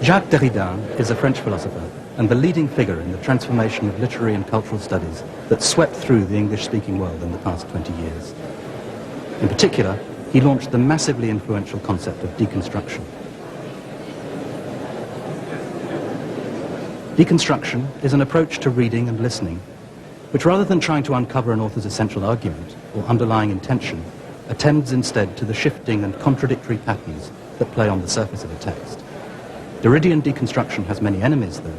Jacques Derrida is a French philosopher and the leading figure in the transformation of literary and cultural studies that swept through the English-speaking world in the past 20 years. In particular, he launched the massively influential concept of deconstruction. Deconstruction is an approach to reading and listening, which rather than trying to uncover an author's essential argument or underlying intention, attends instead to the shifting and contradictory patterns that play on the surface of a text. Derridian deconstruction has many enemies, though,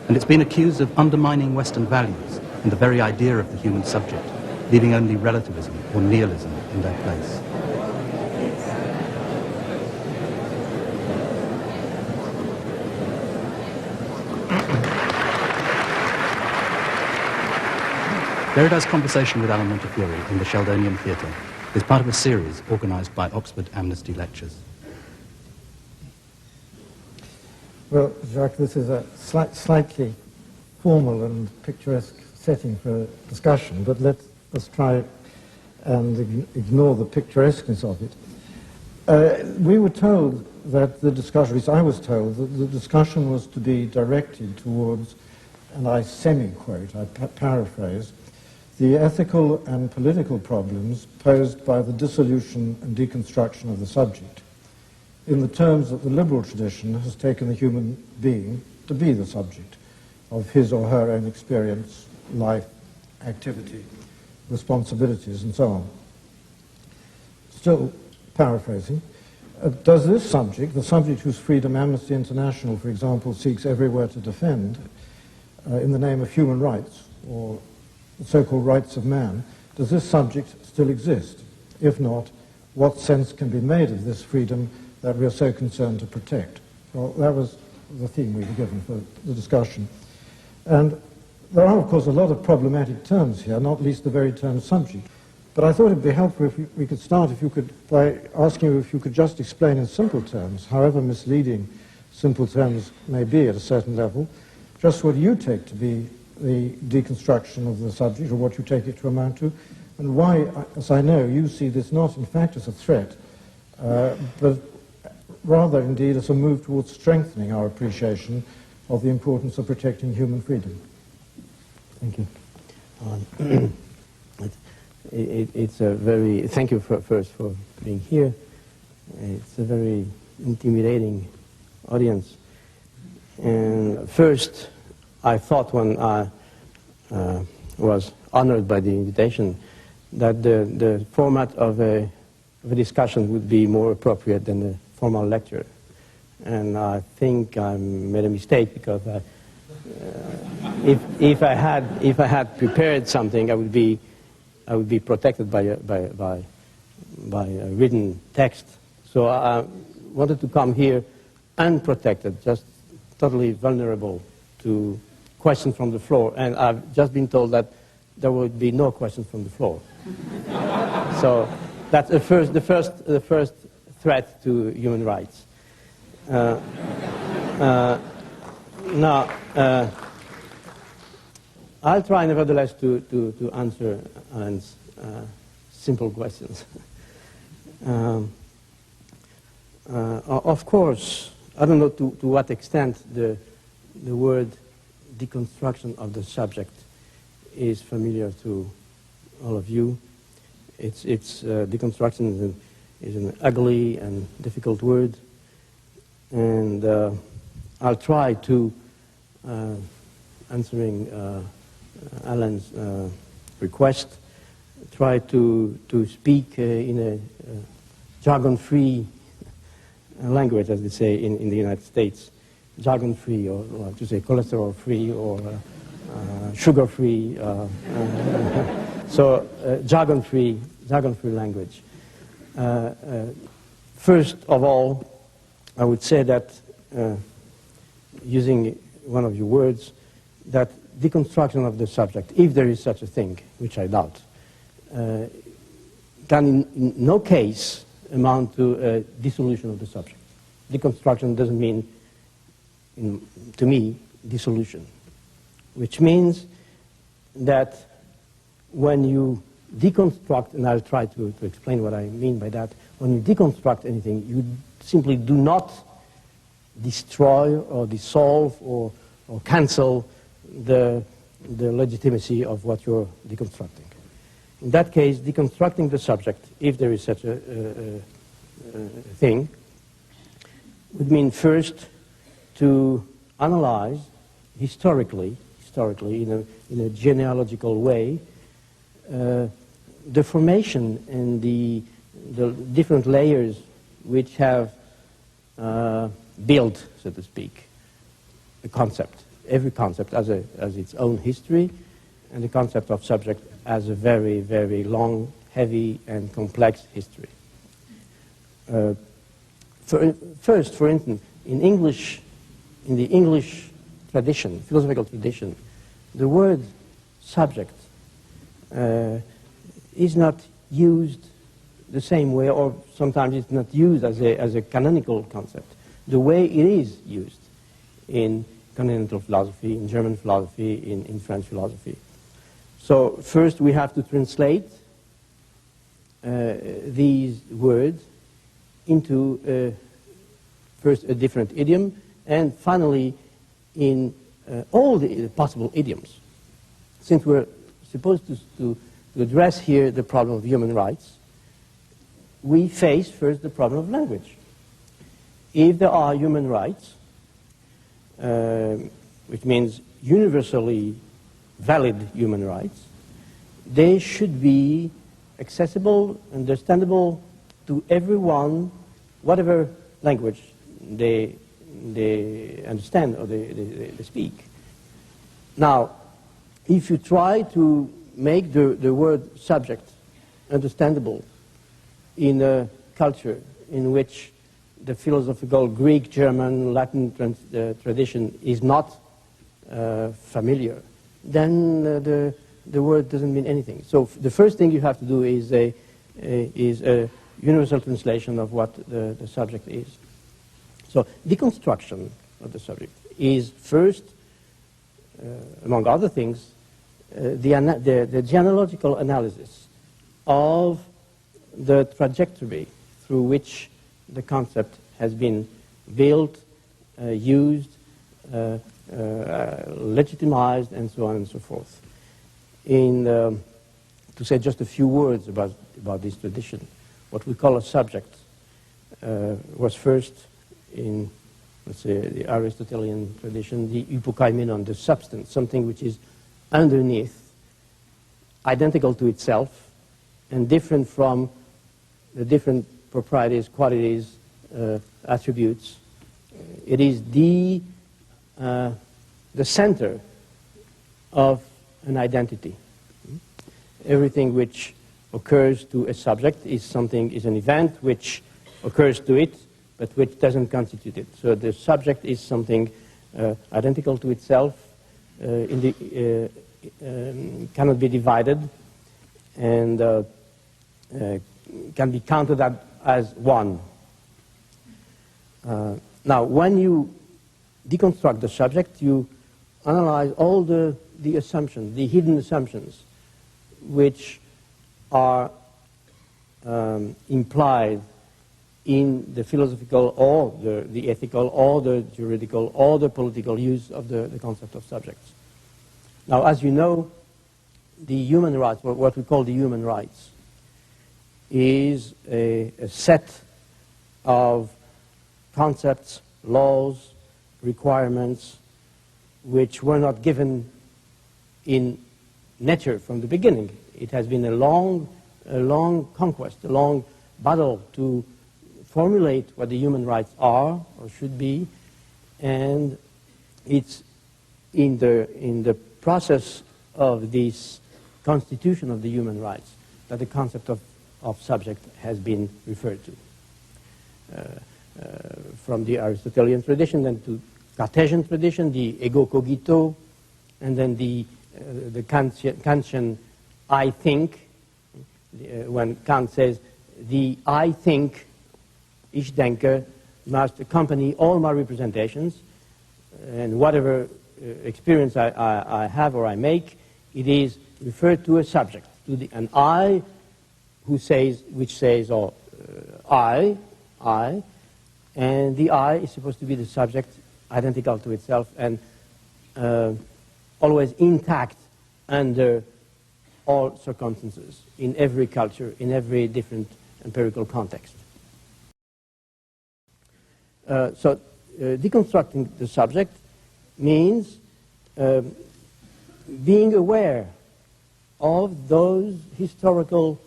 and it's been accused of undermining Western values and the very idea of the human subject, leaving only relativism or nihilism in their place. Derrida's conversation with Alan Montefiore in the Sheldonian Theatre is part of a series organised by Oxford Amnesty Lectures. Well, Jacques, this is a slightly formal and picturesque setting for a discussion, but let's try and ignore the picturesqueness of it. We were told that the discussion, at least I was told, that the discussion was to be directed towards, and I semi-quote, I paraphrase, the ethical and political problems posed by the dissolution and deconstruction of the subject, in the terms that the liberal tradition has taken the human being to be the subject of his or her own experience, life, activity, responsibilities, and so on. Still paraphrasing, does this subject, the subject whose freedom Amnesty International, for example, seeks everywhere to defend in the name of human rights, or the so-called rights of man, does this subject still exist? If not, what sense can be made of this freedom that we are so concerned to protect? Well, that was the theme we were given for the discussion. And there are, of course, a lot of problematic terms here, not least the very term subject. But I thought it would be helpful if we could start, by asking you if you could just explain in simple terms, however misleading simple terms may be at a certain level, just what you take to be the deconstruction of the subject, or what you take it to amount to, and why, as I know, you see this not in fact as a threat, but rather indeed as a move towards strengthening our appreciation of the importance of protecting human freedom. Thank you. It's a very, thank you first for being here. It's a very intimidating audience. And first, I thought when I was honored by the invitation that the format of a discussion would be more appropriate than a formal lecture. And I think I made a mistake, because if I had prepared something, I would be protected by a written text. So I wanted to come here unprotected, just totally vulnerable to questions from the floor, and I've just been told that there would be no questions from the floor. So that's the first threat to human rights. Now, I'll try nevertheless to answer Alan's simple questions. Of course, I don't know to what extent the word deconstruction of the subject is familiar to all of you. Deconstruction is an ugly and difficult word, and I'll try to, answering Alan's request, try to speak in a jargon-free language, as they say in the United States. Jargon-free, or to say cholesterol-free, or sugar-free. So jargon-free language. First of all, I would say that, using one of your words, that deconstruction of the subject, if there is such a thing, which I doubt, can in no case amount to a dissolution of the subject. Deconstruction doesn't mean, to me, dissolution, which means that when you deconstruct, and I'll try to explain what I mean by that, when you deconstruct anything, you simply do not destroy or dissolve or cancel the legitimacy of what you're deconstructing. In that case, deconstructing the subject, if there is such a thing, would mean first to analyze historically in a genealogical way, the formation and the different layers which have built, so to speak, a concept. Every concept as its own history, and the concept of subject as a very, very long, heavy, and complex history. First, for instance, in the English tradition, philosophical tradition, the word subject is not used the same way, or sometimes it's not used as a canonical concept, the way it is used in continental philosophy, in German philosophy, in French philosophy. So first we have to translate these words into first a different idiom, and finally in all the possible idioms. Since we're supposed to address here the problem of human rights, we face first the problem of language. If there are human rights, which means universally valid human rights, they should be accessible, understandable to everyone, whatever language they understand or they speak. Now, if you try to make the word subject understandable in a culture in which the philosophical Greek, German, Latin tradition is not familiar, then the word doesn't mean anything. So the first thing you have to do is a universal translation of what the subject is. So deconstruction of the subject is first, among other things, the genealogical analysis of the trajectory through which the concept has been built, used, legitimized, and so on and so forth. To say just a few words about this tradition, what we call a subject was first in, let's say, the Aristotelian tradition, the hypokaimenon, the substance, something which is underneath, identical to itself, and different from the different properties, qualities, attributes. It is the center of an identity. Everything which occurs to a subject is an event which occurs to it, but which doesn't constitute it. So the subject is something identical to itself, cannot be divided, and can be counted as one. Now, when you deconstruct the subject, you analyze all the assumptions, the hidden assumptions, which are implied in the philosophical or the ethical or the juridical or the political use of the concept of subjects. Now, as you know, the human rights, what we call the human rights, is a set of concepts, laws, requirements, which were not given in nature from the beginning. It has been a long conquest, a long battle to formulate what the human rights are or should be, and it's in the process of this constitution of the human rights that the concept of subject has been referred to. From the Aristotelian tradition, then to Cartesian tradition, the ego cogito, and then the Kantian I think, when Kant says, the I think, ich denke, must accompany all my representations, and whatever experience I have or I make, it is referred to a subject, to an I which says, I, and the I is supposed to be the subject, identical to itself, and always intact under all circumstances, in every culture, in every different empirical context. So deconstructing the subject means being aware of those historical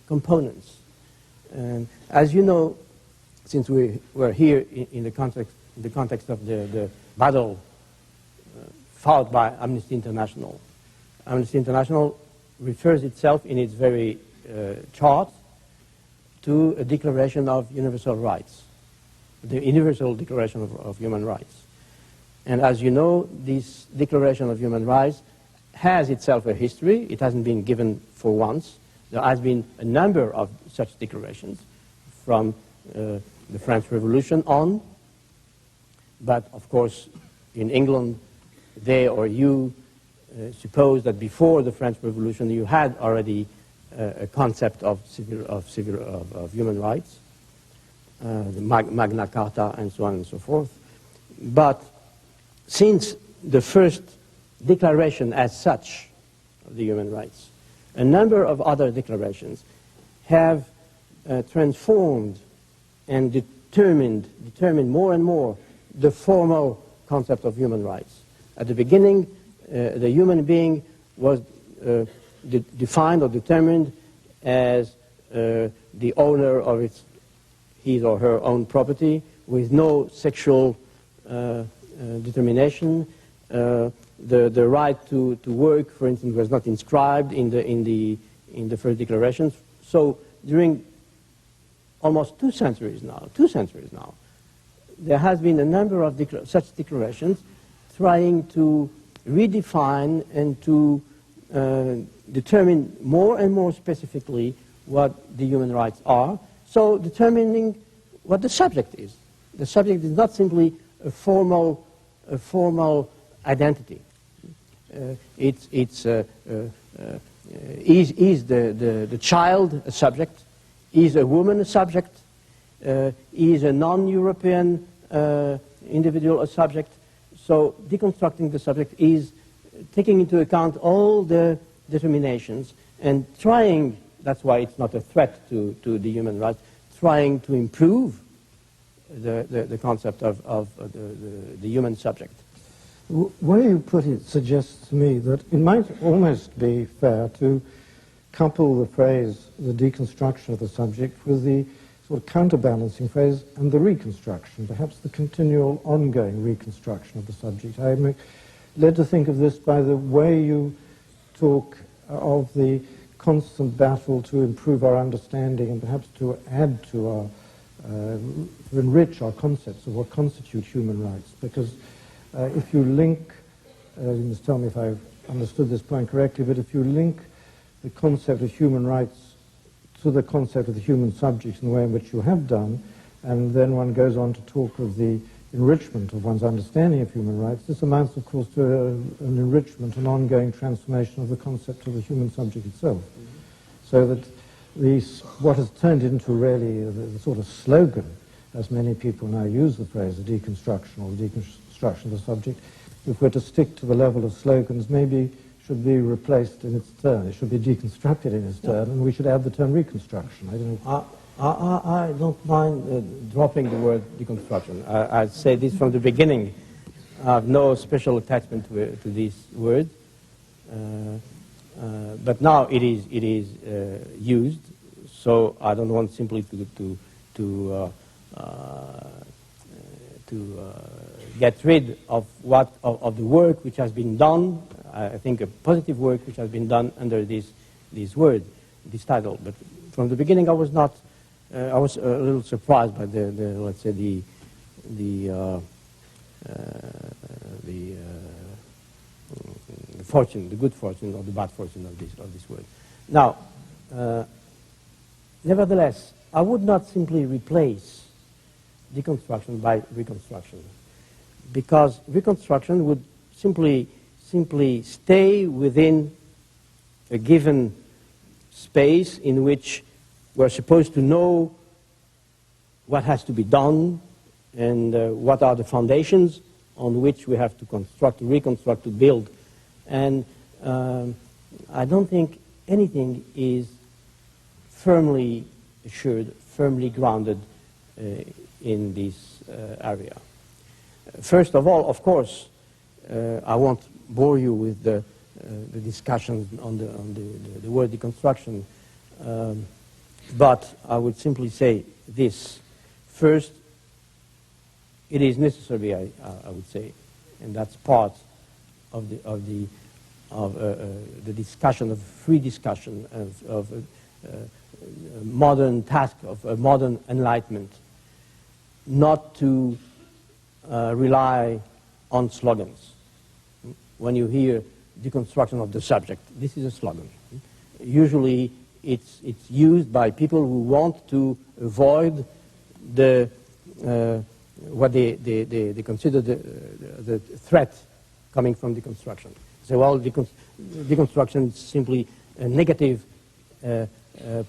components. And as you know, since we were here in the context of the battle fought by Amnesty International, Amnesty International refers itself in its very chart to a Declaration of Universal Rights, the Universal Declaration of Human Rights. And as you know, this Declaration of Human Rights has itself a history. It hasn't been given for once. There has been a number of such declarations from the French Revolution on. But of course, in England, they or you suppose that before the French Revolution you had already a concept of human rights, the Magna Carta and so on and so forth. But since the first declaration as such of the human rights, a number of other declarations have transformed and determined more and more the formal concept of human rights. At the beginning, the human being was defined or determined as the owner of his or her own property with no sexual determination. The right to work, for instance, was not inscribed in the first declarations. So during almost 2 centuries now, there has been a number of such declarations trying to redefine and to determine more and more specifically what the human rights are, so determining what the subject is. The subject is not simply a formal identity. Is the child a subject? Is a woman a subject? Is a non-European individual a subject? So deconstructing the subject is taking into account all the determinations and trying, that's why it's not a threat to the human rights, trying to improve the concept of the human subject. The way you put it suggests to me that it might almost be fair to couple the phrase, the deconstruction of the subject, with the sort of counterbalancing phrase, and the reconstruction, perhaps the continual ongoing reconstruction of the subject. I'm led to think of this by the way you talk of the constant battle to improve our understanding and perhaps to add to our, to enrich our concepts of what constitute human rights. Because if you link, you must tell me if I've understood this point correctly, but if you link the concept of human rights to the concept of the human subject in the way in which you have done, and then one goes on to talk of the enrichment of one's understanding of human rights, this amounts, of course, to an enrichment, an ongoing transformation of the concept of the human subject itself. So that what has turned into really the sort of slogan, as many people now use the phrase, the deconstruction or the deconstruction of the subject, if we're to stick to the level of slogans, maybe should be replaced in its turn. It should be deconstructed in its turn, and we should add the term reconstruction. I don't know. I don't mind dropping the word deconstruction. I'd say this from the beginning. I have no special attachment to this word, but now it is used. So I don't want simply to get rid of the work which has been done. I think a positive work which has been done under this word, this title. But from the beginning, I was not. I was a little surprised by let's say the fortune, the good fortune or the bad fortune of this word. Now, nevertheless, I would not simply replace deconstruction by reconstruction, because reconstruction would simply stay within a given space in which we're supposed to know what has to be done, and what are the foundations on which we have to construct, to reconstruct, to build. And I don't think anything is firmly assured, firmly grounded in this area. First of all, of course, I won't bore you with the discussion on the word deconstruction, but I would simply say this. First, it is necessary, I would say, and that's part of the discussion, of free discussion, of modern task, of modern enlightenment, not to rely on slogans. When you hear deconstruction of the subject, this is a slogan. Usually it's used by people who want to avoid the what they consider the threat coming from deconstruction. So, well, deconstruction is simply a negative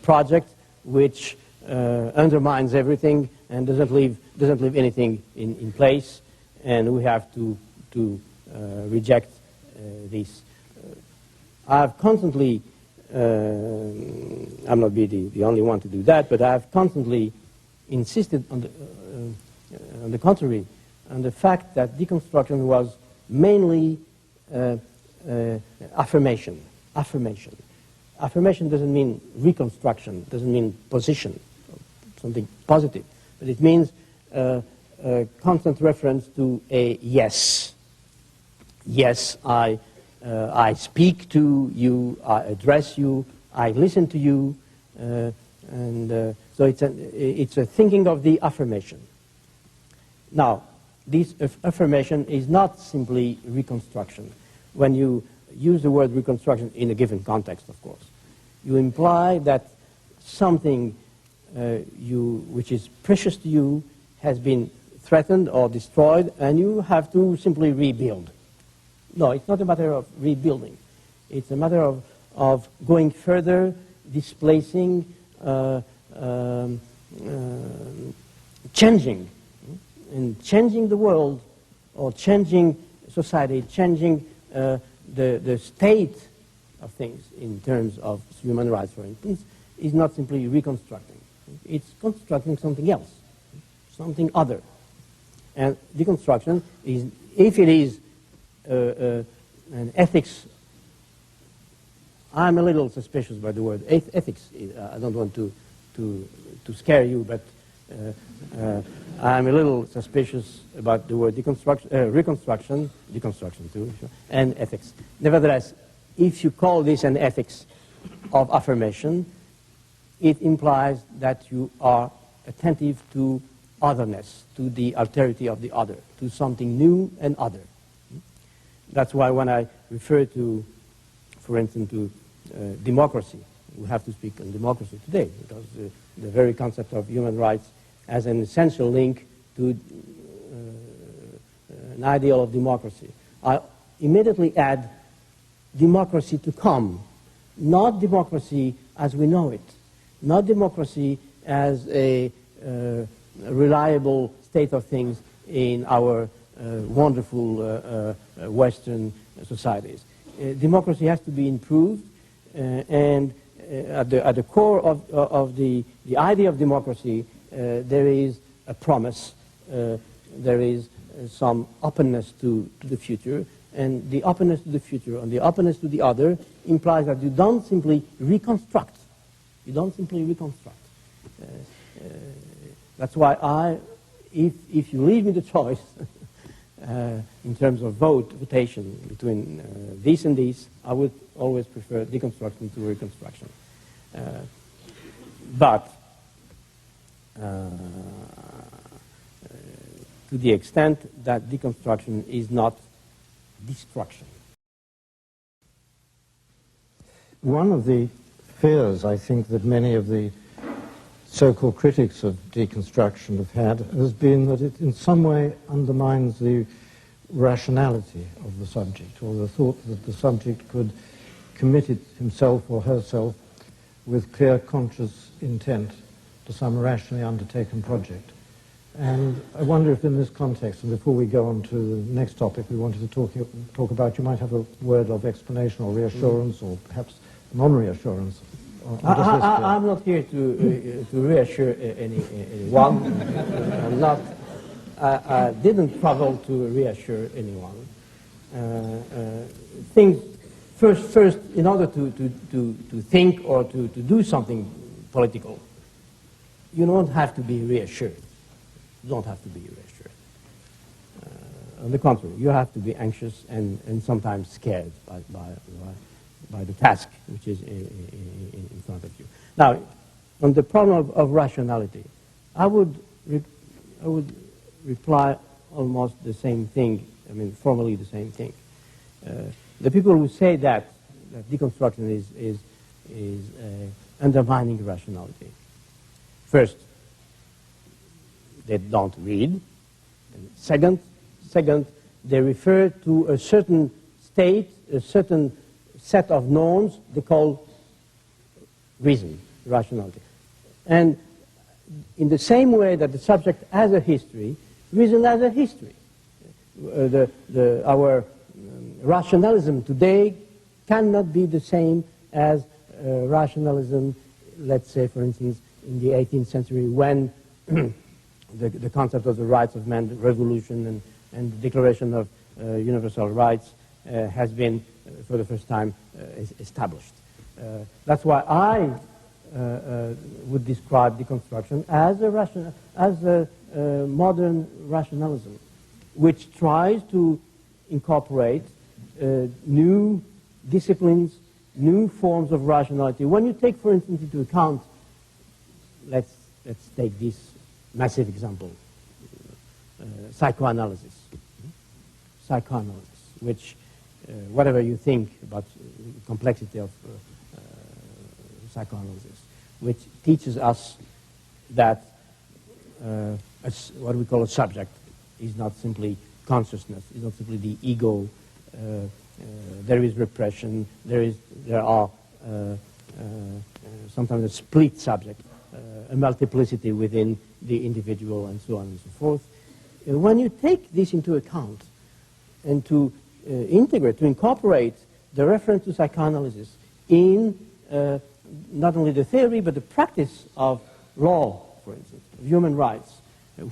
project which undermines everything and doesn't leave anything in place, and we have to reject this. I've constantly, I'm not the only one to do that, but I've constantly insisted on the contrary, on the fact that deconstruction was mainly affirmation. Affirmation doesn't mean reconstruction, doesn't mean position, something positive, but it means a constant reference to a yes. Yes, I speak to you, I address you, I listen to you, so it's a thinking of the affirmation. Now, this affirmation is not simply reconstruction. When you use the word reconstruction in a given context, of course, you imply that something which is precious to you has been threatened or destroyed, and you have to simply rebuild. No, it's not a matter of rebuilding. It's a matter of going further, displacing, changing, and changing the world, or changing society, changing the state of things in terms of human rights, for instance, is not simply reconstructing. It's constructing something else, something other. And deconstruction is, if it is an ethics, I'm a little suspicious by the word ethics. I don't want to scare you, but I'm a little suspicious about the word reconstruction, deconstruction too, and ethics. Nevertheless, if you call this an ethics of affirmation, it implies that you are attentive to otherness, to the alterity of the other, to something new and other. That's why when I refer to, for instance, to democracy, we have to speak on democracy today, because the very concept of human rights has an essential link to an ideal of democracy. I immediately add democracy to come, not democracy as we know it, not democracy as a reliable state of things in our wonderful Western societies. Democracy has to be improved, and at the core of the idea of democracy, there is a promise, there is some openness to the future, and the openness to the future and the openness to the other implies that you don't simply reconstruct. You don't simply reconstruct. That's why if you leave me the choice in terms of votation between this and this, I would always prefer deconstruction to reconstruction. But to the extent that deconstruction is not destruction. One of the fears, I think, that many of the so-called critics of deconstruction have had has been that it in some way undermines the rationality of the subject, or the thought that the subject could commit himself or herself with clear conscious intent to some rationally undertaken project. And I wonder if in this context, and before we go on to the next topic we wanted to talk about, you might have a word of explanation or reassurance or perhaps non-reassurance. I'm not here to reassure anyone. I'm not. I didn't travel to reassure anyone. Things first, in order to think or to do something political, you don't have to be reassured. You don't have to be reassured. On the contrary, you have to be anxious and sometimes scared by the task which is in front of you. Now, on the problem of rationality, I would reply almost the same thing. I mean, formally the same thing. The people who say that deconstruction is undermining rationality. First, they don't read. And second, they refer to a certain state, a certain set of norms they call reason, rationality. And in the same way that the subject has a history, reason has a history. Our rationalism today cannot be the same as rationalism, let's say, for instance, in the 18th century when the concept of the rights of man, the revolution and the Declaration of Universal Rights has been, for the first time, established. That's why I would describe deconstruction as a modern rationalism, which tries to incorporate new disciplines, new forms of rationality. When you take, for instance, into account, let's take this massive example, psychoanalysis, which, whatever you think about the complexity of psychoanalysis, which teaches us that what we call a subject is not simply consciousness, is not simply the ego. There is repression. There are sometimes a split subject, a multiplicity within the individual, and so on and so forth. When you take this into account and to integrate, to incorporate the reference to psychoanalysis in not only the theory but the practice of law, for instance, of human rights,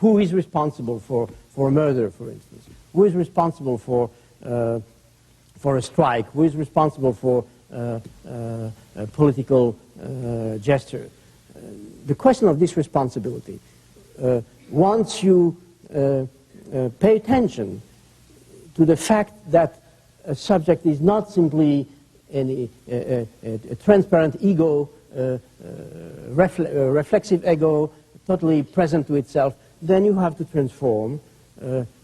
who is responsible for murder, for instance, who is responsible for a strike, who is responsible for a political gesture. The question of this responsibility, once you pay attention to the fact that a subject is not simply a transparent ego, reflexive ego, totally present to itself, then you have to transform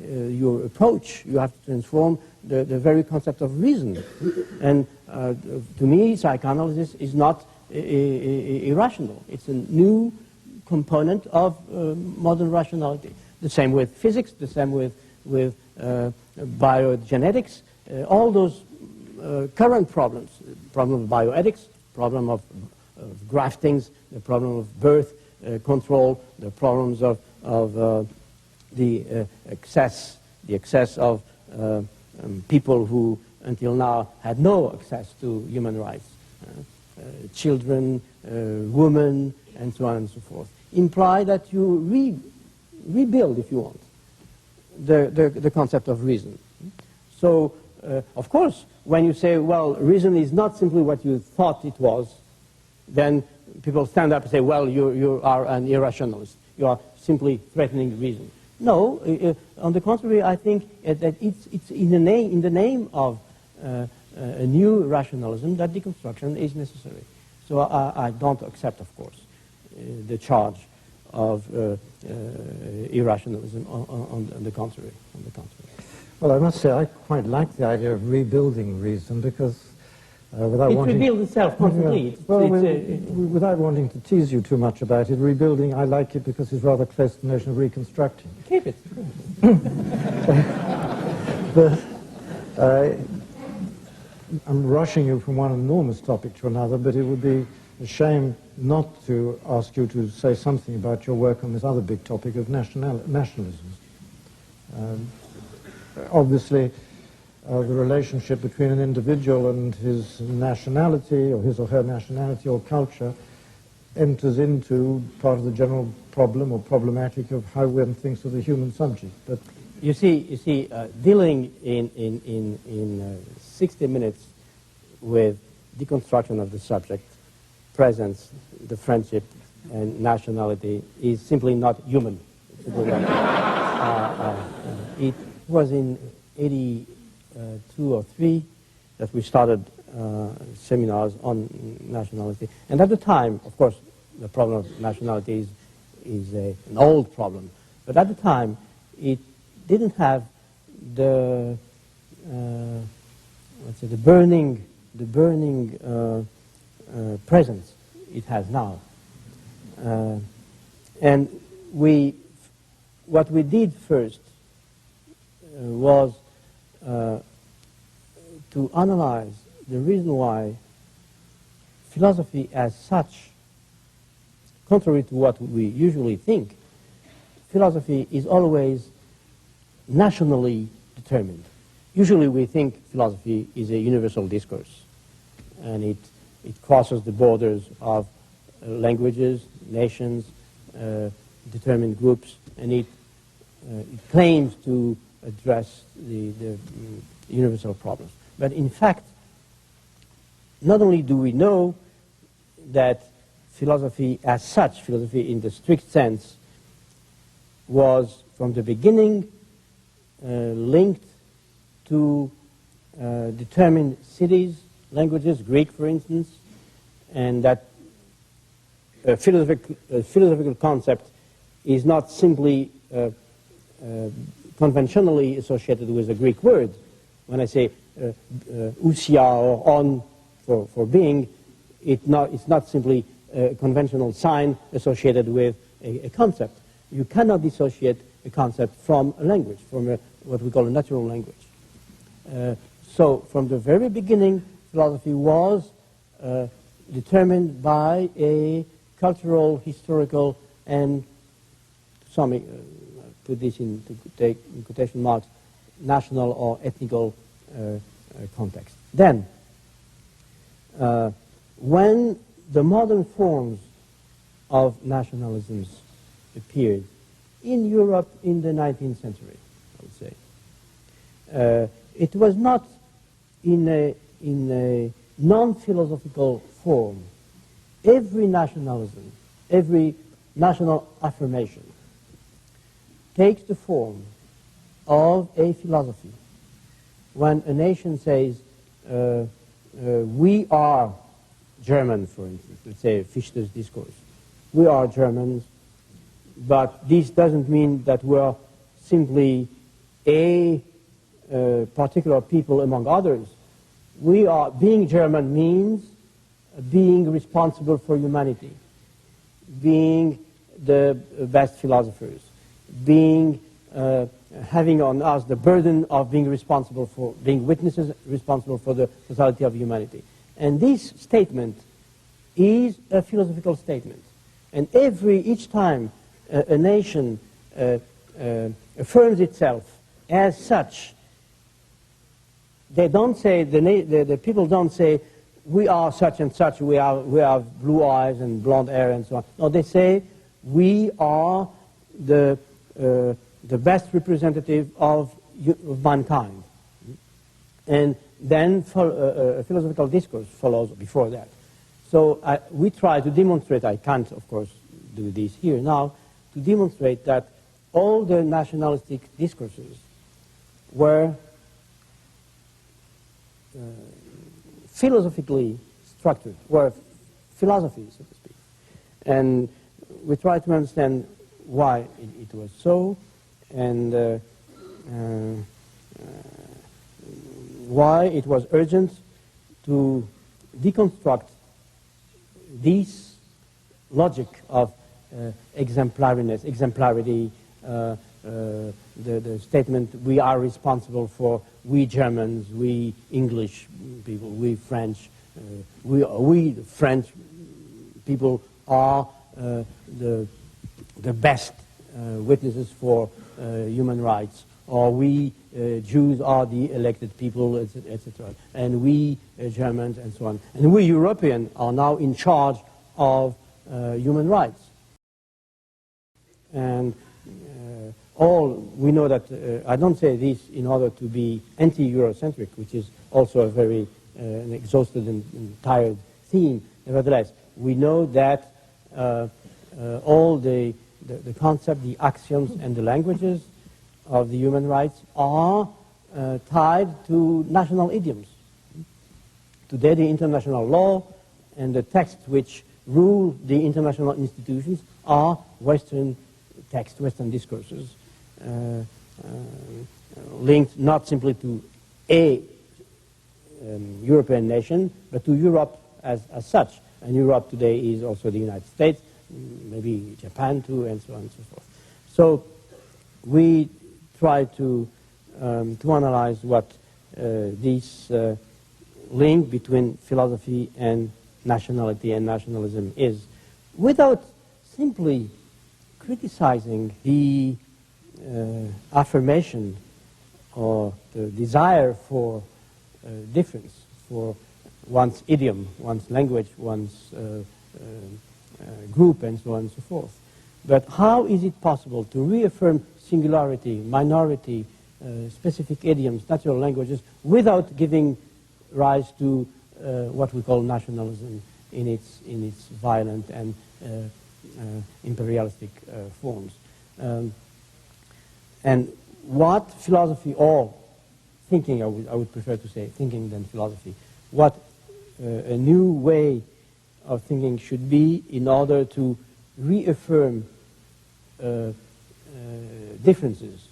your approach. You have to transform the very concept of reason. And to me, psychoanalysis is not irrational. It's a new component of modern rationality. The same with physics, the same with biogenetics, all those current problems, problem of bioethics, problem of graftings, the problem of birth control, the problems of the excess of people who until now had no access to human rights, children, women, and so on and so forth, imply that you rebuild, if you want, the concept of reason. So, of course, when you say, well, reason is not simply what you thought it was, then people stand up and say, well, you are an irrationalist. You are simply threatening reason. No, on the contrary, I think that it's in the name of a new rationalism that deconstruction is necessary. So I don't accept, of course, the charge of irrationalism. On the contrary. Well, I must say I quite like the idea of rebuilding reason because without it wanting... rebuilds itself constantly. Without wanting to tease you too much about it, rebuilding, I like it because it's rather close to the notion of reconstructing. Keep it. But I'm rushing you from one enormous topic to another, but it would be a shame not to ask you to say something about your work on this other big topic of nationalism. Obviously, the relationship between an individual and his nationality, or his or her nationality or culture, enters into part of the general problem or problematic of how one thinks of the human subject. But you see, dealing in 60 minutes with deconstruction of the subject, presence, the friendship, and nationality is simply not human. It was in 82 or 3 that we started seminars on nationality. And at the time, of course, the problem of nationality is an old problem. But at the time, it didn't have the burning presence it has now. And what we did first was to analyze the reason why philosophy as such, contrary to what we usually think, philosophy is always nationally determined. Usually we think philosophy is a universal discourse, and it crosses the borders of languages, nations, determined groups, and it claims to address the universal problems. But in fact, not only do we know that philosophy as such, philosophy in the strict sense, was from the beginning linked to determined cities, languages, Greek for instance, and that a philosophical concept is not simply conventionally associated with a Greek word. When I say ousia or on for being, it's not simply a conventional sign associated with a concept. You cannot dissociate a concept from a language, from what we call a natural language. So from the very beginning, philosophy was determined by a cultural, historical, and some put this in quotation marks, national or ethnical context. Then, when the modern forms of nationalisms appeared in Europe in the 19th century, I would say, it was not in a non-philosophical form. Every nationalism, every national affirmation takes the form of a philosophy. When a nation says, we are German, for instance, let's say Fichte's discourse, we are Germans, but this doesn't mean that we're simply a particular people among others. Being German means being responsible for humanity, being the best philosophers, having on us the burden of being responsible for, being witnesses responsible for the totality of humanity. And this statement is a philosophical statement. And each time a nation affirms itself as such, they don't say, the people don't say, we are such and such, we have blue eyes and blonde hair and so on. No, they say, we are the best representative of mankind. And then a philosophical discourse follows before that. So we try to demonstrate, I can't, of course, do this here now, to demonstrate that all the nationalistic discourses were philosophically structured, were philosophies, so to speak. And we try to understand why it was so, and why it was urgent to deconstruct this logic of exemplarity, the statement, we are responsible for, we Germans, we English people, we French, we French people are the best witnesses for human rights, or we Jews are the elected people, etc. And we Germans and so on. And we Europeans are now in charge of human rights. And we know that, I don't say this in order to be anti-Eurocentric, which is also a very an exhausted and tired theme. Nevertheless, we know that all the concept, the axioms, and the languages of the human rights are tied to national idioms. Today, the international law and the texts which rule the international institutions are Western texts, Western discourses, linked not simply to a European nation, but to Europe as such. And Europe today is also the United States, maybe Japan too, and so on and so forth. So we try to analyze what this link between philosophy and nationality and nationalism is, without simply criticizing the affirmation or the desire for difference, for one's idiom, one's language, one's group, and so on and so forth. But how is it possible to reaffirm singularity, minority, specific idioms, natural languages, without giving rise to what we call nationalism in its violent and imperialistic forms? And what philosophy, or thinking, I would prefer to say thinking than philosophy, what a new way of thinking should be in order to reaffirm differences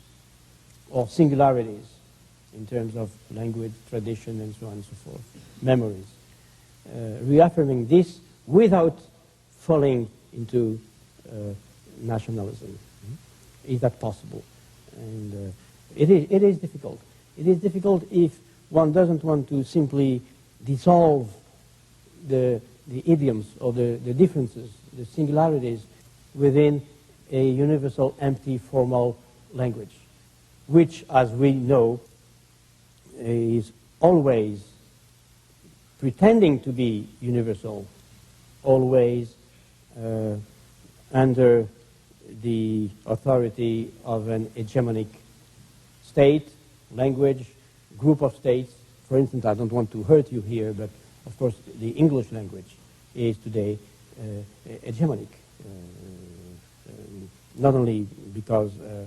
or singularities in terms of language, tradition, and so on and so forth, memories. Reaffirming this without falling into nationalism. Is that possible? And it is difficult. It is difficult if one doesn't want to simply dissolve the idioms or the differences, the singularities within a universal, empty, formal language, which, as we know, is always pretending to be universal, always under the authority of an hegemonic state, language, group of states. For instance, I don't want to hurt you here, but of course the English language is today hegemonic. Not only because a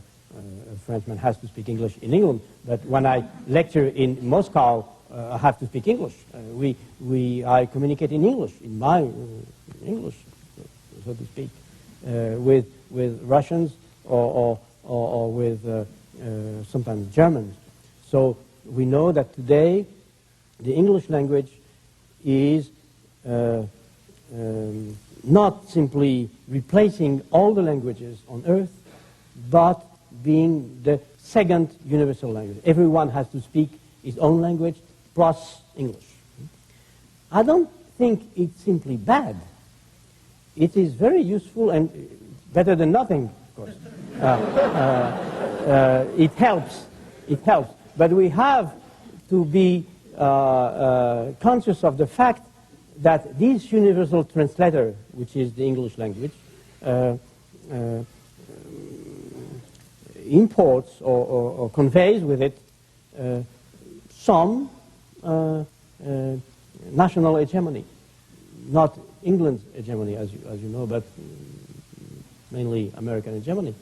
Frenchman has to speak English in England, but when I lecture in Moscow, I have to speak English. I communicate in English, in my English, so to speak, with Russians or with sometimes Germans. So we know that today the English language is not simply replacing all the languages on earth, but being the second universal language. Everyone has to speak his own language plus English. I don't think it's simply bad. It is very useful and better than nothing, of course. It helps. It helps. But we have to be conscious of the fact that this universal translator, which is the English language, imports or conveys with it some national hegemony, not England's hegemony, as you know, but mainly American hegemony.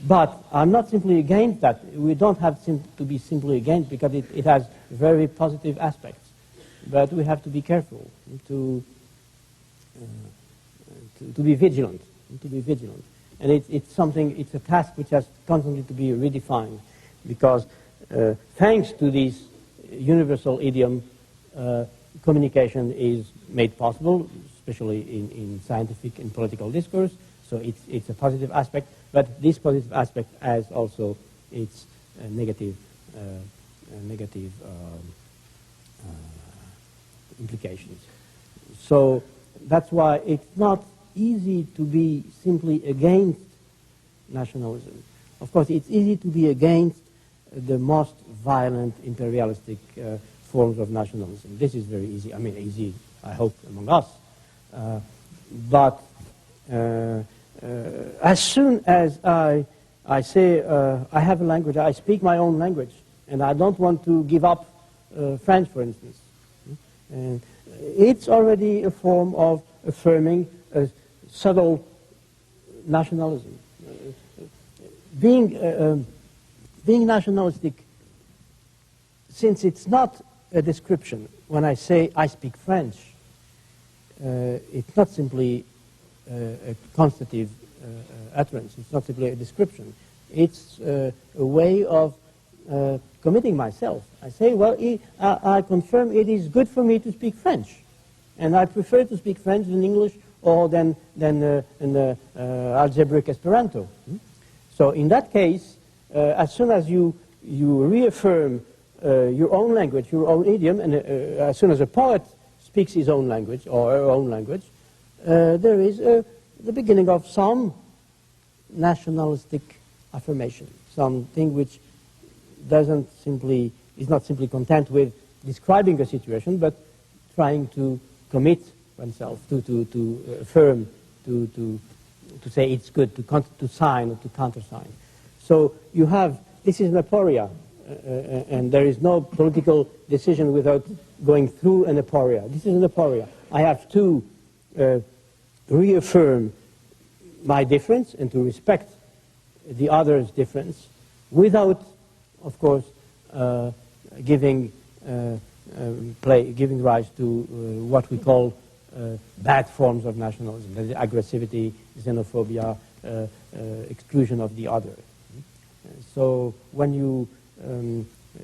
But I'm not simply against that. We don't have to be simply against, because it has very positive aspects. But we have to be careful to be vigilant. And it's a task which has constantly to be redefined, because thanks to this universal idiom, communication is made possible, especially in scientific and political discourse. So it's a positive aspect, but this positive aspect has also its negative implications. So that's why it's not easy to be simply against nationalism. Of course, it's easy to be against the most violent imperialistic forms of nationalism. This is very easy. I mean, easy, I hope, among us. But as soon as I say I have a language, I speak my own language, and I don't want to give up French, for instance. And it's already a form of affirming a subtle nationalism. Being nationalistic, since it's not a description, when I say I speak French, it's not simply a constative utterance. It's not simply a description. It's a way of committing myself. I say, well, I confirm it is good for me to speak French, and I prefer to speak French than English or than algebraic Esperanto. So in that case, as soon as you reaffirm your own language, your own idiom, and as soon as a poet speaks his own language or her own language, there is the beginning of some nationalistic affirmation, something which is not simply content with describing a situation, but trying to commit oneself to affirm, to say it's good, to sign or to countersign. So you have, this is an aporia, and there is no political decision without going through an aporia. This is an aporia. I have to reaffirm my difference and to respect the other's difference without, of course, giving rise to what we call bad forms of nationalism, that is aggressivity, xenophobia, exclusion of the other. So when you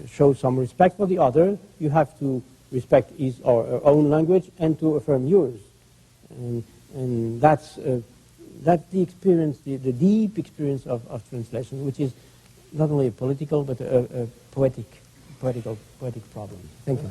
show some respect for the other, you have to respect his or her own language and to affirm yours. And that's the experience, the deep experience of translation, which is not only a political but a poetic problem. Thank you.